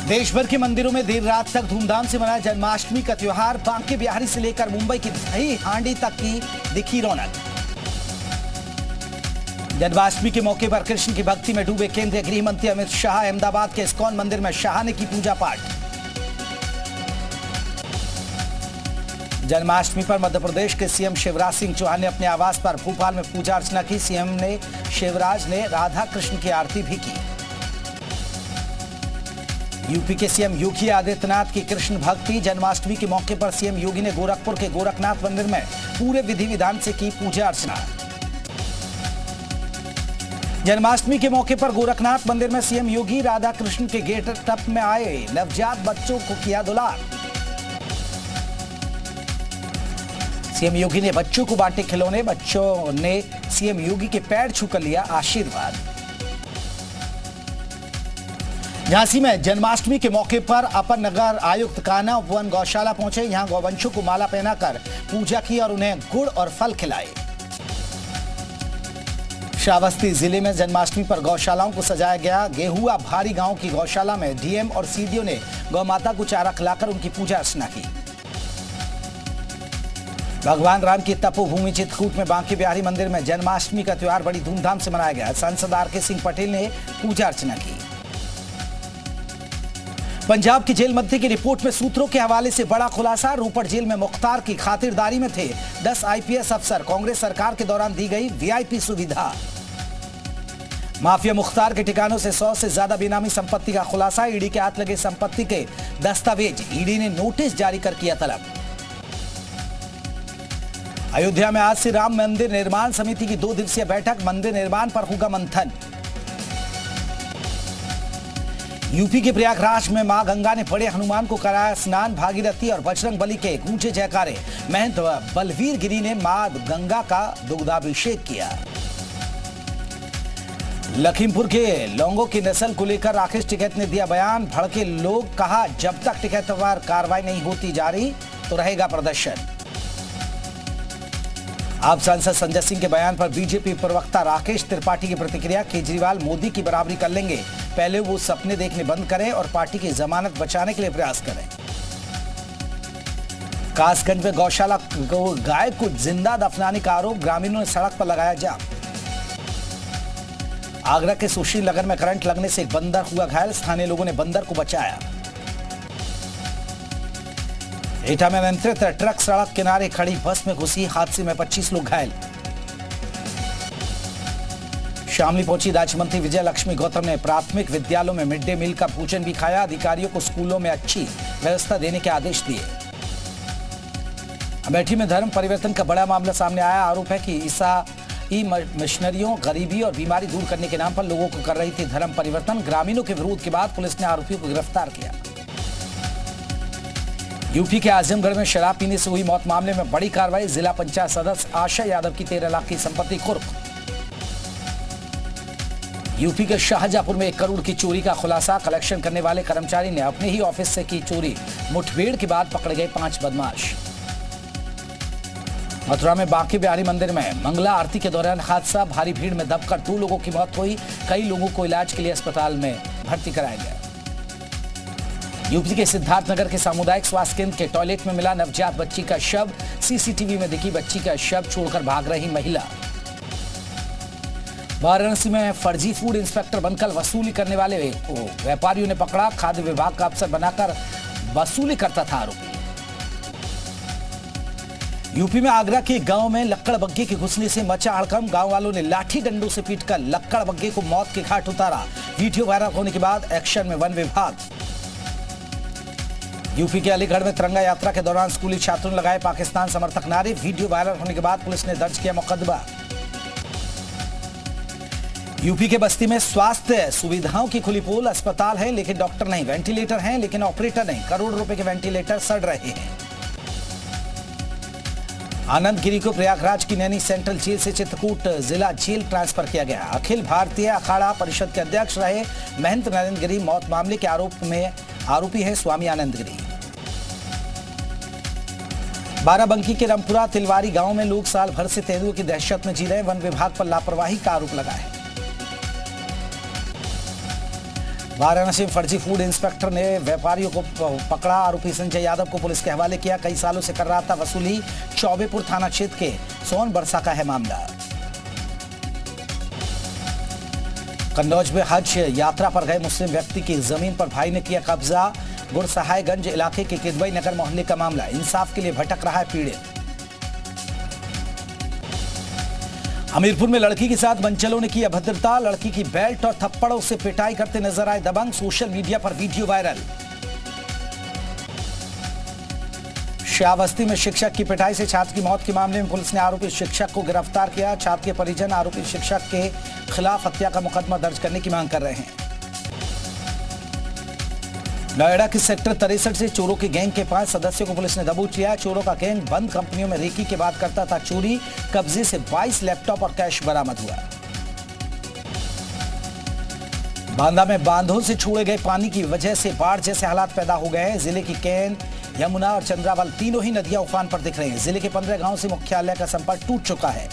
देश भर के मंदिरों में देर रात तक धूमधाम से मनाया जन्माष्टमी का त्योहार। बांके बिहारी से लेकर मुंबई की दही हांडी तक की दिखी रौनक। जन्माष्टमी के मौके पर कृष्ण की भक्ति में डूबे केंद्रीय गृह मंत्री अमित शाह। अहमदाबाद के इस्कॉन मंदिर में शाह ने की पूजा पाठ। जन्माष्टमी पर मध्य प्रदेश के सीएम शिवराज सिंह चौहान ने अपने आवास पर भोपाल में पूजा अर्चना की। सीएम शिवराज ने राधा कृष्ण की आरती भी की। यूपी के सीएम योगी आदित्यनाथ की कृष्ण भक्ति। जन्माष्टमी के मौके पर सीएम योगी ने गोरखपुर के गोरखनाथ मंदिर में पूरे विधि विधान से की पूजा अर्चना। जन्माष्टमी के मौके पर गोरखनाथ मंदिर में सीएम योगी राधा कृष्ण के गेटअप में आए नवजात बच्चों को किया दुलार। सीएम योगी ने बच्चों को बांटे खिलौने। बच्चों ने सीएम योगी के पैर छूकर लिया आशीर्वाद। झांसी में जन्माष्टमी के मौके पर अपर नगर आयुक्त कान्हा उपवन गौशाला पहुंचे। यहां गौवंशों को माला पहनाकर पूजा की और उन्हें गुड़ और फल खिलाए। श्रावस्ती जिले में जन्माष्टमी पर गौशालाओं को सजाया गया। गेहुआ भारी गांव की गौशाला में डीएम और सीडीओ ने गौ माता को चारा खिलाकर उनकी पूजा अर्चना की। भगवान राम की तपोभूमि चित्रकूट में बांके बिहारी मंदिर में जन्माष्टमी का त्योहार बड़ी धूमधाम से मनाया गया। सांसद आर के सिंह पटेल ने पूजा अर्चना की। पंजाब की जेल मंत्री की रिपोर्ट में सूत्रों के हवाले से बड़ा खुलासा। रोपड़ जेल में मुख्तार की खातिरदारी में थे 10 आईपीएस अफसर। कांग्रेस सरकार के दौरान दी गई वीआईपी सुविधा। माफिया मुख्तार के ठिकानों से 100 से ज्यादा बेनामी संपत्ति का खुलासा। ईडी के हाथ लगे संपत्ति के दस्तावेज। ईडी ने नोटिस जारी कर किया तलब। अयोध्या में आज से राम मंदिर निर्माण समिति की 2 दिवसीय बैठक। मंदिर निर्माण पर होगा मंथन। यूपी के प्रयागराज में मां गंगा ने बड़े हनुमान को कराया स्नान। भागीरथी और बजरंग बली के गूंजे जयकारे। महंत बलवीर गिरी ने मां गंगा का दुग्धाभिषेक किया। लखीमपुर के लोंगों की नस्ल को लेकर राकेश टिकैत ने दिया बयान। भड़के लोग, कहा जब तक टिकैत पर कार्रवाई नहीं होती जारी तो रहेगा प्रदर्शन। आप सांसद संजय सिंह के बयान पर बीजेपी प्रवक्ता राकेश त्रिपाठी की प्रतिक्रिया। केजरीवाल मोदी की बराबरी कर लेंगे, पहले वो सपने देखने बंद करें और पार्टी की जमानत बचाने के लिए प्रयास करें। कासगंज में गौशाला गाय को जिंदा दफनाने का आरोप। ग्रामीणों ने सड़क पर लगाया जाम। आगरा के सुशील नगर में करंट लगने से एक बंदर हुआ घायल। स्थानीय लोगों ने बंदर को बचाया। एटा में अनियंत्रित ट्रक सड़क किनारे खड़ी बस में घुसी। हादसे में 25 लोग घायल। शामली पहुंची राज्य मंत्री विजय लक्ष्मी गौतम ने प्राथमिक विद्यालयों में मिड डे मील का भोजन भी खाया। अधिकारियों को स्कूलों में अच्छी व्यवस्था देने के आदेश दिए। अमेठी में धर्म परिवर्तन का बड़ा मामला सामने आया। आरोप है कि ईसाई मिशनरियों गरीबी और बीमारी दूर करने के नाम पर लोगों को कर रही थी धर्म परिवर्तन। ग्रामीणों के विरोध के बाद पुलिस ने आरोपियों को गिरफ्तार किया। यूपी के आजमगढ़ में शराब पीने से हुई मौत मामले में बड़ी कार्रवाई। जिला पंचायत सदस्य आशा यादव की 13 लाख की संपत्ति कुर्क। यूपी के शाहजहांपुर में 1 करोड़ की चोरी का खुलासा। कलेक्शन करने वाले कर्मचारी ने अपने ही ऑफिस से की चोरी। मुठभेड़ के बाद पकड़े गए 5 बदमाश। मथुरा में बांके बिहारी मंदिर में मंगला आरती के दौरान हादसा। भारी भीड़ में दबकर 2 लोगों की मौत हुई। कई लोगों को इलाज के लिए अस्पताल में भर्ती कराया गया। यूपी के सिद्धार्थनगर के सामुदायिक स्वास्थ्य केंद्र के टॉयलेट में मिला नवजात बच्ची का शव। सीसीटीवी में दिखी बच्ची का शव छोड़कर भाग रही महिला। वाराणसी में फर्जी फूड इंस्पेक्टर बनकर वसूली करने वाले व्यापारियों ने पकड़ा। खाद्य विभाग का अफसर बनाकर वसूली करता था आरोपी। यूपी में आगरा के गांव में लक्कड़ बग्घे के घुसने से मचा हड़कंप। गांव वालों ने लाठी डंडों से पीटकर लक्कड़ बग्घे को मौत के घाट उतारा। वीडियो वायरल होने के बाद एक्शन में वन विभाग। यूपी के अलीगढ़ में तिरंगा यात्रा के दौरान स्कूली छात्रों ने लगाए पाकिस्तान समर्थक नारे। वीडियो वायरल होने के बाद पुलिस ने दर्ज किया मुकदमा। यूपी के बस्ती में स्वास्थ्य सुविधाओं की खुली पोल। अस्पताल है लेकिन डॉक्टर नहीं, वेंटिलेटर हैं लेकिन ऑपरेटर नहीं। करोड़ रुपए के वेंटिलेटर सड़ रहे हैं। आनंद गिरी को प्रयागराज की नैनी सेंट्रल जेल से चित्रकूट जिला जेल ट्रांसफर किया गया। अखिल भारतीय अखाड़ा परिषद के अध्यक्ष रहे महंत नरेंद्र गिरी मौत मामले के आरोप में आरोपी है स्वामी आनंद गिरी। बाराबंकी के रामपुरा तिलवारी गांव में लोग साल भर से तेंदुओं की दहशत में जी रहे। वन विभाग पर लापरवाही का आरोप लगा है। वाराणसी में फर्जी फूड इंस्पेक्टर ने व्यापारियों को पकड़ा। आरोपी संजय यादव को पुलिस के हवाले किया। कई सालों से कर रहा था वसूली। चौबेपुर थाना क्षेत्र के सोन बरसा का है मामला। कन्नौज में हज यात्रा पर गए मुस्लिम व्यक्ति की जमीन पर भाई ने किया कब्जा। गुरसहायगंज इलाके के किदवई नगर मोहल्ले का मामला। इंसाफ के लिए भटक रहा है पीड़ित। हमीरपुर में लड़की के साथ मंचलों ने की अभद्रता। लड़की की बेल्ट और थप्पड़ों से पिटाई करते नजर आए दबंग। सोशल मीडिया पर वीडियो वायरल। श्रावस्ती में शिक्षक की पिटाई से छात्र की मौत के मामले में पुलिस ने आरोपी शिक्षक को गिरफ्तार किया। छात्र के परिजन आरोपी शिक्षक के खिलाफ हत्या का मुकदमा दर्ज करने की मांग कर रहे हैं। नोएडा के सेक्टर 63 से चोरों के गैंग के 5 सदस्यों को पुलिस ने दबोच लिया। चोरों का गैंग बंद कंपनियों में रेकी के बाद करता था चोरी। कब्जे से 22 लैपटॉप और कैश बरामद हुआ। बांदा में बांधों से छोड़े गए पानी की वजह से बाढ़ जैसे हालात पैदा हो गए हैं। जिले की कैन, यमुना और चंद्रावल तीनों ही नदियां उफान पर दिख रही हैं। जिले के 15 गांवों से मुख्यालय का संपर्क टूट चुका है।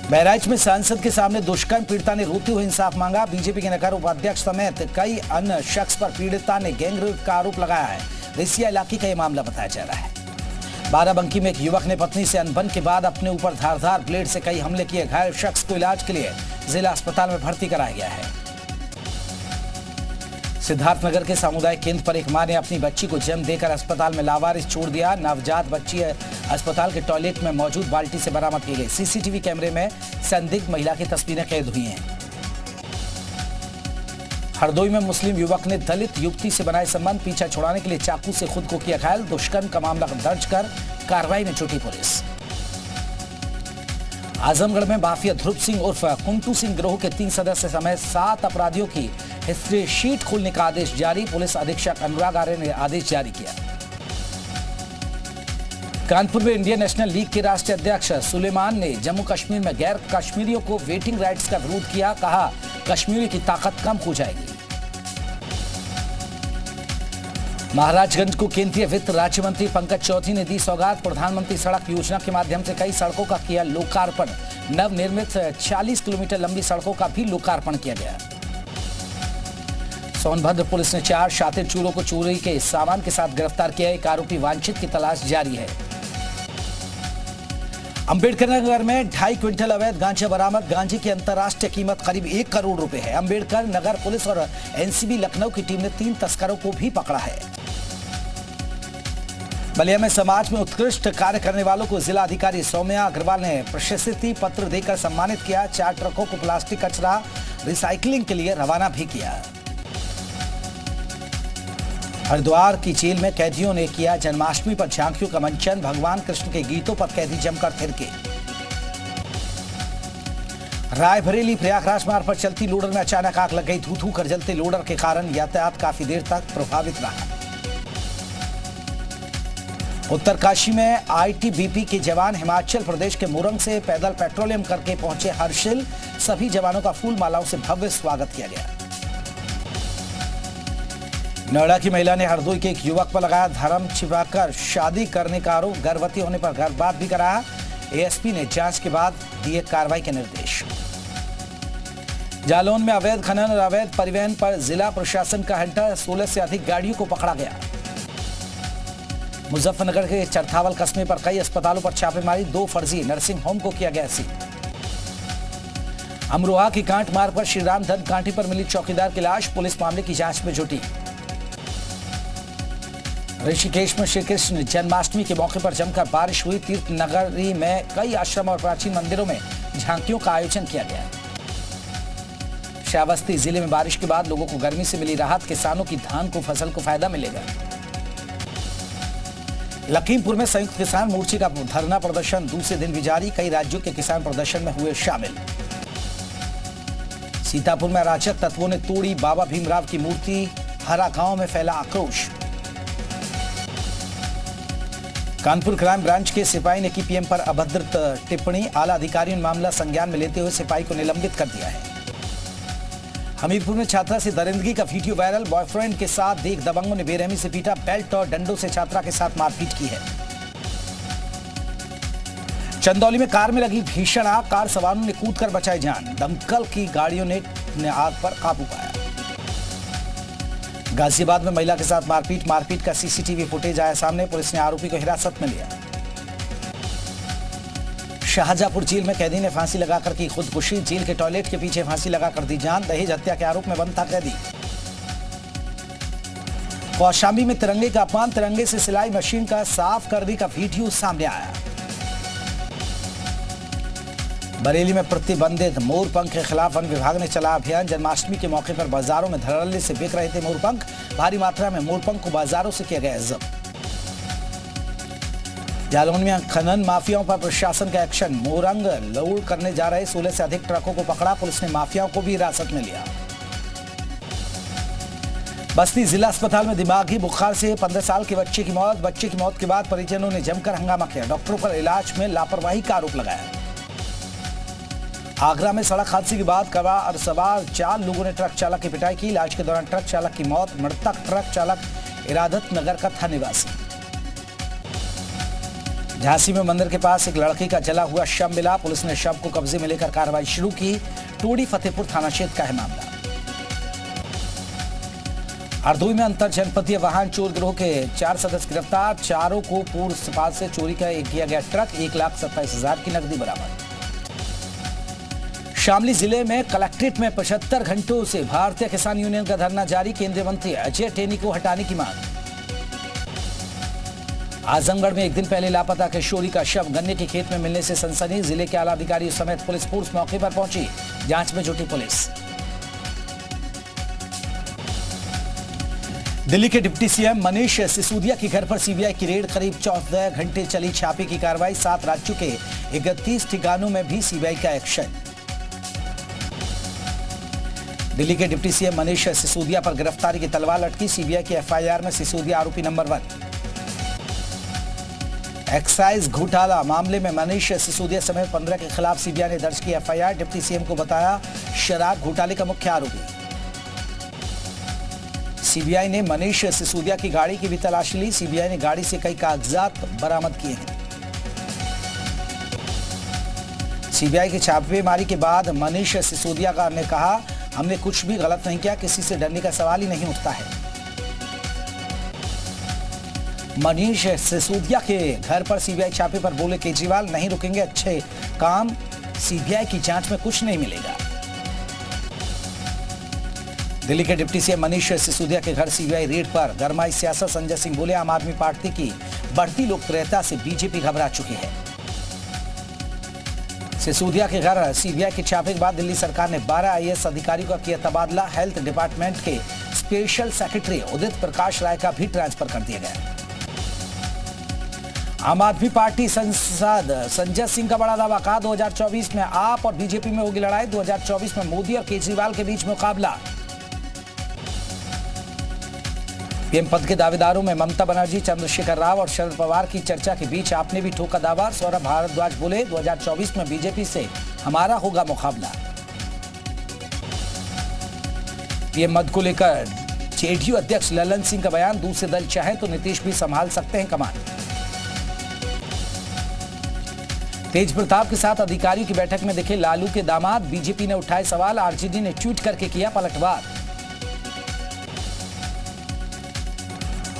बहराइच में सांसद के सामने दुष्कर्म पीड़िता ने रोते हुए इंसाफ मांगा। बीजेपी के नगर उपाध्यक्ष समेत कई अन्य शख्स पर पीड़िता ने गैंगरेप का आरोप लगाया है। रिसिया इलाके का यह मामला बताया जा रहा है। बाराबंकी में एक युवक ने पत्नी से अनबन के बाद अपने ऊपर धारदार ब्लेड से कई हमले किए। घायल शख्स को इलाज के लिए जिला अस्पताल में भर्ती कराया गया है। सिद्धार्थनगर के सामुदायिक केंद्र पर एक मां ने अपनी बच्ची को जन्म देकर अस्पताल में लावारिस छोड़ दिया। नवजात बच्ची अस्पताल के टॉयलेट में मौजूद बाल्टी से बरामद की गई। सीसीटीवी कैमरे में संदिग्ध महिला की तस्वीरें कैद हुई हैं। हरदोई में मुस्लिम युवक ने दलित युवती से बनाए संबंध। पीछा छुड़ाने के लिए चाकू से खुद को किया घायल। दुष्कर्म का मामला दर्ज कर कार्रवाई में जुटी पुलिस। आजमगढ़ में माफिया ध्रुव सिंह उर्फ कुंटू सिंह गिरोह के 3 सदस्य समेत 7 अपराधियों की हिस्ट्री शीट खोलने का आदेश जारी। पुलिस अधीक्षक अनुराग आर्य ने आदेश जारी किया। कानपुर में इंडियन नेशनल लीग के राष्ट्रीय अध्यक्ष सुलेमान ने जम्मू कश्मीर में गैर कश्मीरियों को वेटिंग राइट्स का विरोध किया। कहा कश्मीरी की ताकत कम हो जाएगी। महाराजगंज को केंद्रीय वित्त राज्य मंत्री पंकज चौधरी ने दी सौगात। प्रधानमंत्री सड़क योजना के माध्यम से कई सड़कों का किया लोकार्पण। नवनिर्मित 40 किलोमीटर लंबी सड़कों का भी लोकार्पण किया गया। सोनभद्र पुलिस ने 4 शातिर चोरों को चोरी के सामान के साथ गिरफ्तार किया। एक आरोपी वांछित की तलाश जारी है। अंबेडकर नगर में 2.5 क्विंटल अवैध गांजा बरामद। गांजे की अंतर्राष्ट्रीय कीमत करीब 1 करोड़ रुपए है। अंबेडकर नगर पुलिस और एनसीबी लखनऊ की टीम ने 3 तस्करों को भी पकड़ा है। बलिया में समाज में उत्कृष्ट कार्य करने वालों को जिला अधिकारी सौम्या अग्रवाल ने प्रशस्ति पत्र देकर सम्मानित किया। 4 ट्रकों को प्लास्टिक कचरा रिसाइकलिंग के लिए रवाना भी किया। हरिद्वार की जेल में कैदियों ने किया जन्माष्टमी पर झांकियों का मंचन। भगवान कृष्ण के गीतों पर कैदी जमकर थिरके। रायबरेली प्रयागराज मार्ग पर चलती लोडर में अचानक आग लग गई। धू धू कर जलते लोडर के कारण यातायात काफी देर तक प्रभावित रहा। उत्तरकाशी में आईटीबीपी के जवान हिमाचल प्रदेश के मुरंग से पैदल पेट्रोलियम करके पहुंचे हर्षिल। सभी जवानों का फूल मालाओं से भव्य स्वागत किया गया। नोएडा की महिला ने हरदोई के एक युवक पर लगाया धर्म छिपाकर शादी करने का आरोप। गर्भवती होने पर गर्भपात भी कराया। एएसपी ने जांच के बाद दिए कार्रवाई के निर्देश। जालौन में अवैध खनन और अवैध परिवहन पर जिला प्रशासन का हंटर। 16 से अधिक गाड़ियों को पकड़ा गया। मुजफ्फरनगर के चरथावल कस्बे पर कई अस्पतालों पर छापेमारी। 2 फर्जी नर्सिंग होम को किया गया सील। अमरोहा की कांट मार्ग पर श्रीराम धन कांटी पर मिली चौकीदार की लाश। पुलिस मामले की जांच में जुटी। ऋषिकेश में श्री कृष्ण जन्माष्टमी के मौके पर जमकर बारिश हुई। तीर्थ नगरी में कई आश्रम और प्राचीन मंदिरों में झांकियों का आयोजन किया गया। श्रावस्ती जिले में बारिश के बाद लोगों को गर्मी से मिली राहत। किसानों की धान को फसल को फायदा मिलेगा। लखीमपुर में संयुक्त किसान मोर्चे का धरना प्रदर्शन दूसरे दिन भी जारी। कई राज्यों के किसान प्रदर्शन में हुए शामिल। सीतापुर में अराजक तत्वों ने तोड़ी बाबा भीमराव की मूर्ति। हरा गांव में फैला आक्रोश। कानपुर क्राइम ब्रांच के सिपाही ने की पीएम पर अभद्र टिप्पणी। आला अधिकारियों ने मामला संज्ञान में लेते हुए सिपाही को निलंबित कर दिया है। हमीरपुर में छात्रा से दरिंदगी का वीडियो वायरल। बॉयफ्रेंड के साथ देख दबंगों ने बेरहमी से पीटा। बेल्ट और डंडों से छात्रा के साथ मारपीट की है। चंदौली में कार में लगी भीषण आग, कार सवारों ने कूदकर बचाई जान, दमकल की गाड़ियों ने आग पर काबू पाया। गाजियाबाद में महिला के साथ मारपीट का सीसीटीवी फुटेज आया सामने, पुलिस ने आरोपी को हिरासत में लिया। शाहजहांपुर जेल में कैदी ने फांसी लगाकर की खुदकुशी, जेल के टॉयलेट के पीछे फांसी लगाकर दी जान, दहेज हत्या के आरोप में बंद था कैदी। कौशाम्बी में तिरंगे का अपमान, तिरंगे से सिलाई मशीन का साफ करने का वीडियो सामने आया। बरेली में प्रतिबंधित मोरपंख के खिलाफ वन विभाग ने चला अभियान, जन्माष्टमी के मौके पर बाजारों में धड़ल्ले से बिक रहे थे मोरपंख, भारी मात्रा में मोरपंख को बाजारों से किया गया जब्त। जालौन में खनन माफियाओं पर प्रशासन का एक्शन, मोरंग लोड करने जा रहे 16 से अधिक ट्रकों को पकड़ा, पुलिस ने माफियाओं को भी हिरासत में लिया। बस्ती जिला अस्पताल में दिमागी बुखार से 15 साल के बच्चे की मौत के बाद परिजनों ने जमकर हंगामा किया, डॉक्टरों पर इलाज में लापरवाही का आरोप लगाया। आगरा में सड़क हादसे के बाद कार सवार 4 लोगों ने ट्रक चालक की पिटाई की, इलाज के दौरान ट्रक चालक की मौत, मृतक ट्रक चालक इरादत नगर का था निवासी। झांसी में मंदिर के पास एक लड़की का जला हुआ शव मिला, पुलिस ने शव को कब्जे में लेकर कार्रवाई शुरू की, टोडी फतेहपुर थाना क्षेत्र का है मामला। हरदोई में अंतर जनपदीय वाहन चोर गिरोह के 4 सदस्य गिरफ्तार, चारों को पूर्व सपाट से चोरी किया गया ट्रक, 1,27,000 की नकदी बरामद। शामली जिले में कलेक्ट्रेट में 75 घंटों से भारतीय किसान यूनियन का धरना जारी, केंद्रीय मंत्री अजय टेनी को हटाने की मांग। आजमगढ़ में एक दिन पहले लापता किशोरी का शव गन्ने के खेत में मिलने से सनसनी, जिले के आला अधिकारियों समेत पुलिस फोर्स मौके पर पहुंची, जांच में जुटी पुलिस। दिल्ली के डिप्टी सीएम मनीष सिसोदिया के घर पर सीबीआई की रेड, करीब 14 घंटे चली छापे की कार्रवाई, 7 राज्यों के 31 ठिकानों में भी सीबीआई का एक्शन। दिल्ली के डिप्टी सीएम मनीष सिसोदिया पर गिरफ्तारी की तलवार लटकी, सीबीआई की एफआईआर में सिसोदिया आरोपी नंबर 1। एक्साइज घोटाला मामले में मनीष सिसोदिया समेत 15 के खिलाफ सीबीआई ने दर्ज की एफआईआर, डिप्टी सीएम को बताया शराब घोटाले का मुख्य आरोपी। सीबीआई ने मनीष सिसोदिया की गाड़ी की भी तलाशी ली, सीबीआई ने गाड़ी से कई कागजात बरामद किए हैं। सीबीआई की छापेमारी के बाद मनीष सिसोदिया ने कहा, हमने कुछ भी गलत नहीं किया, किसी से डरने का सवाल ही नहीं उठता है। मनीष सिसोदिया के घर पर सीबीआई छापे पर बोले केजरीवाल, नहीं रुकेंगे अच्छे काम, सीबीआई की जांच में कुछ नहीं मिलेगा। दिल्ली के डिप्टी सीएम मनीष सिसोदिया के घर सीबीआई रेड पर गरमाई सियासत, संजय सिंह बोले, आम आदमी पार्टी की बढ़ती लोकप्रियता से बीजेपी घबरा चुकी है। सिसोदिया के घर सीबीआई के छापे के बाद दिल्ली सरकार ने 12 आईएएस अधिकारियों का किया तबादला, हेल्थ डिपार्टमेंट के स्पेशल सेक्रेटरी उदित प्रकाश राय का भी ट्रांसफर कर दिया गया। आम आदमी पार्टी सांसद संजय सिंह का बड़ा दावा, कहा 2024 में आप और बीजेपी में होगी लड़ाई, 2024 में मोदी और केजरीवाल के बीच मुकाबला। पीएम पद के दावेदारों में ममता बनर्जी, चंद्रशेखर राव और शरद पवार की चर्चा के बीच आपने भी ठोका दावा, सौरभ भारद्वाज बोले 2024 में बीजेपी से हमारा होगा मुकाबला। पीएम मद को लेकर जेडीयू अध्यक्ष ललन सिंह का बयान, दूसरे दल चाहे तो नीतीश भी संभाल सकते हैं कमान। तेज प्रताप के साथ अधिकारियों की बैठक में दिखे लालू के दामाद, बीजेपी ने उठाए सवाल, आरजेडी ने ट्वीट करके किया पलटवार।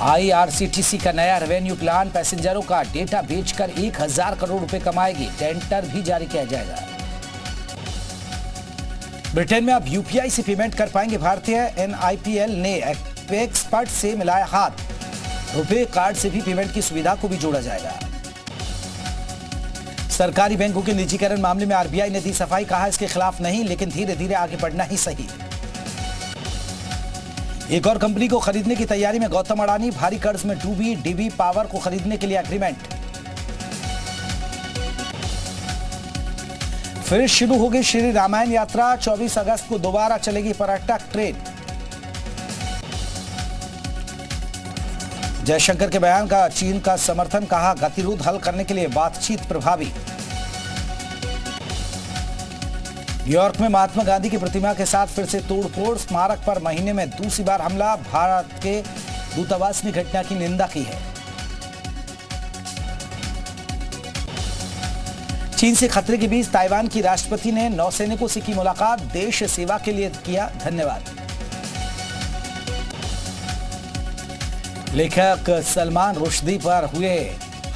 आईआरसीटीसी का नया रेवेन्यू प्लान, पैसेंजरों का डेटा बेचकर 1000 करोड़ रुपए कमाएगी, टेंडर भी जारी किया जाएगा। ब्रिटेन में अब यूपीआई से पेमेंट कर पाएंगे भारतीय, एनआईपीएल ने एक्सपर्ट से मिलाया हाथ, रुपए कार्ड से भी पेमेंट की सुविधा को भी जोड़ा जाएगा। सरकारी बैंकों के निजीकरण मामले में आरबीआई ने दी सफाई, कहा इसके खिलाफ नहीं, लेकिन धीरे धीरे आगे बढ़ना ही सही। एक और कंपनी को खरीदने की तैयारी में गौतम अडानी, भारी कर्ज में डूबी डीबी पावर को खरीदने के लिए एग्रीमेंट। फिर शुरू होगी श्री रामायण यात्रा, 24 अगस्त को दोबारा चलेगी पर्यटक ट्रेन। जयशंकर के बयान का चीन का समर्थन, कहा गतिरोध हल करने के लिए बातचीत प्रभावी। न्यूयॉर्क में महात्मा गांधी की प्रतिमा के साथ फिर से तोड़फोड़, स्मारक पर महीने में दूसरी बार हमला, भारत के दूतावास ने घटना की निंदा की है। चीन से खतरे के बीच ताइवान की राष्ट्रपति ने नौसैनिकों से की मुलाकात, देश सेवा के लिए किया धन्यवाद। लेखक सलमान रुश्दी पर हुए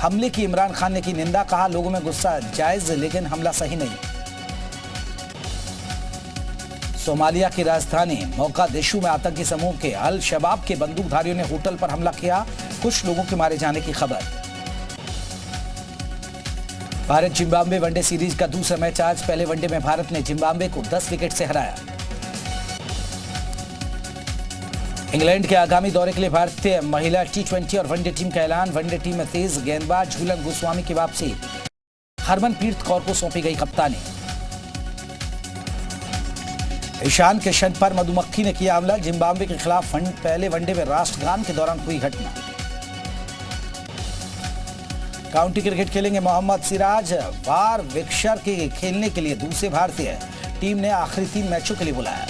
हमले की इमरान खान ने की निंदा, कहा लोगों में गुस्सा जायज लेकिन हमला सही नहीं। सोमालिया की राजधानी मोगादिशु में आतंकी समूह के अल शबाब के बंदूकधारियों ने होटल पर हमला किया, कुछ लोगों के मारे जाने की खबर। भारत जिम्बाब्वे वनडे सीरीज का दूसरा मैच आज, पहले वनडे में भारत ने जिम्बाब्वे को 10 विकेट से हराया। इंग्लैंड के आगामी दौरे के लिए भारतीय महिला टी20 और वनडे टीम का ऐलान, वनडे टीम में तेज गेंदबाज झूलन गोस्वामी की वापसी, हरमनप्रीत कौर को सौंपी गई कप्तानी। ईशान किशन पर मधुमक्खी ने किया हमला, जिम्बाब्वे के खिलाफ पहले वनडे में राष्ट्रगान के दौरान हुई घटना। काउंटी क्रिकेट खेलेंगे मोहम्मद सिराज, वार विक्शर के खेलने के लिए दूसरे भारतीय, टीम ने आखिरी 3 मैचों के लिए बुलाया।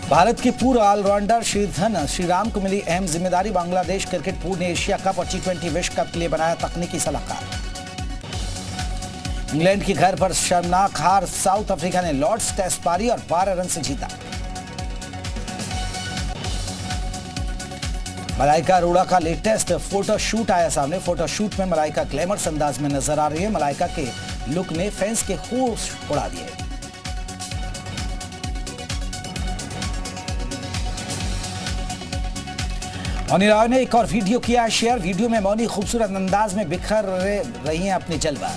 भारत के पूर्व ऑलराउंडर श्रीधरन श्रीराम को मिली अहम जिम्मेदारी, बांग्लादेश क्रिकेट बोर्ड ने एशिया कप और टी20 विश्व कप के लिए बनाया तकनीकी सलाहकार। इंग्लैंड की घर पर शर्मनाक हार, साउथ अफ्रीका ने लॉर्ड्स टेस्ट पारी और 12 रन से जीता। मलाइका अरोड़ा का लेटेस्ट फोटोशूट आया सामने, फोटोशूट में मलाइका ग्लैमरस अंदाज में नजर आ रही है, मलाइका के लुक ने फैंस के होश उड़ा दिए। मौनी राव ने एक और वीडियो किया शेयर, वीडियो में मौनी खूबसूरत अंदाज में बिखर रही हैं अपने जलवा।